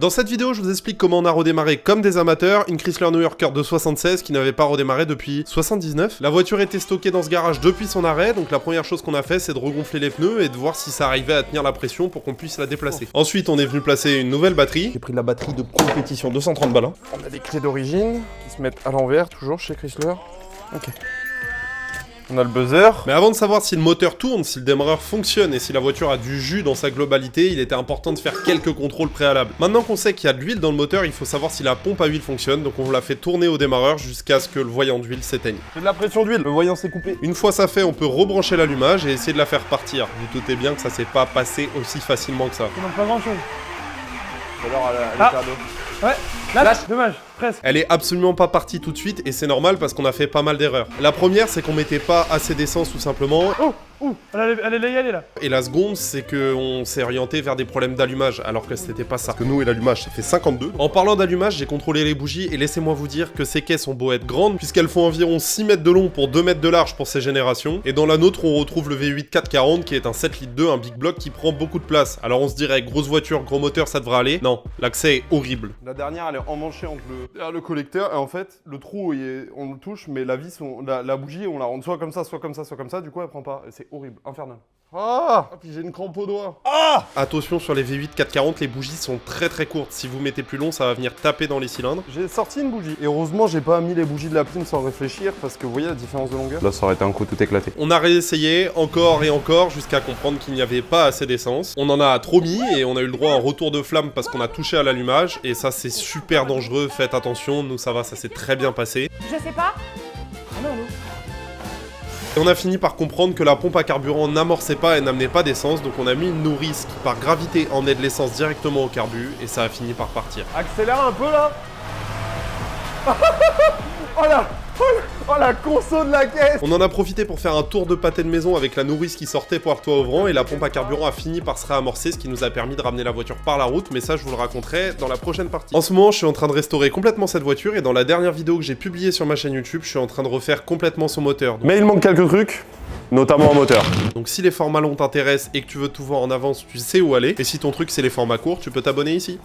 Dans cette vidéo, je vous explique comment on a redémarré comme des amateurs une Chrysler New Yorker de 76 qui n'avait pas redémarré depuis 79. La voiture était stockée dans ce garage depuis son arrêt, donc la première chose qu'on a fait, c'est de regonfler les pneus et de voir si ça arrivait à tenir la pression pour qu'on puisse la déplacer. Ensuite, on est venu placer une nouvelle batterie. J'ai pris de la batterie de compétition 230 balles. On a des clés d'origine qui se mettent à l'envers, toujours chez Chrysler. Ok. On a le buzzer. Mais avant de savoir si le moteur tourne, si le démarreur fonctionne et si la voiture a du jus dans sa globalité, il était important de faire quelques contrôles préalables. Maintenant qu'on sait qu'il y a de l'huile dans le moteur, il faut savoir si la pompe à huile fonctionne, donc on la fait tourner au démarreur jusqu'à ce que le voyant d'huile s'éteigne. C'est de la pression d'huile, le voyant s'est coupé. Une fois ça fait, on peut rebrancher l'allumage et essayer de la faire partir. Vous doutez bien que ça s'est pas passé aussi facilement que ça. Ça manque pas grand chose. Alors elle est d'eau. Ouais, lâche, dommage, presque. Elle est absolument pas partie tout de suite et c'est normal parce qu'on a fait pas mal d'erreurs. La première, c'est qu'on mettait pas assez d'essence tout simplement. Elle allait y aller là. Et la seconde, c'est qu'on s'est orienté vers des problèmes d'allumage, alors que c'était pas ça. Parce que nous et l'allumage, ça fait 52. En parlant d'allumage, j'ai contrôlé les bougies, et laissez-moi vous dire que ces caisses ont beau être grandes, puisqu'elles font environ 6 mètres de long pour 2 mètres de large pour ces générations. Et dans la nôtre, on retrouve le V8 440, qui est un 7 litres 2, un big block qui prend beaucoup de place. Alors on se dirait, grosse voiture, gros moteur, ça devrait aller. Non, l'accès est horrible. La dernière, elle est emmanchée entre le collecteur, et en fait, le trou, on le touche, mais la vis, la bougie, on la rentre soit comme ça, soit comme ça, soit comme ça, du coup, elle prend pas. Et c'est horrible, infernal. Ah, puis j'ai une crampe au doigt. Ah! Attention, sur les V8 440, les bougies sont très courtes. Si vous mettez plus long, ça va venir taper dans les cylindres. J'ai sorti une bougie. Et heureusement, j'ai pas mis les bougies de la prime sans réfléchir, parce que vous voyez la différence de longueur. Là, ça aurait été un coup tout éclaté. On a réessayé encore et encore jusqu'à comprendre qu'il n'y avait pas assez d'essence. On en a trop mis et on a eu le droit à un retour de flamme parce qu'on a touché à l'allumage. Et ça, c'est super dangereux. Faites attention. Nous, ça va, ça s'est très bien passé. Je sais pas. Ah non, non. Et on a fini par comprendre que la pompe à carburant n'amorçait pas et n'amenait pas d'essence, donc on a mis une nourrice qui par gravité emmenait de l'essence directement au carbu, et ça a fini par partir. Accélère un peu là. Oh la conso de la caisse. On en a profité pour faire un tour de pâté de maison avec la nourrice qui sortait pour le toit ouvrant, et la pompe à carburant a fini par se réamorcer, ce qui nous a permis de ramener la voiture par la route, mais ça je vous le raconterai dans la prochaine partie. En ce moment, je suis en train de restaurer complètement cette voiture, et dans la dernière vidéo que j'ai publiée sur ma chaîne YouTube, je suis en train de refaire complètement son moteur. Mais il manque quelques trucs, notamment en moteur. Donc si les formats longs t'intéressent et que tu veux tout voir en avance, tu sais où aller, et si ton truc c'est les formats courts, tu peux t'abonner ici.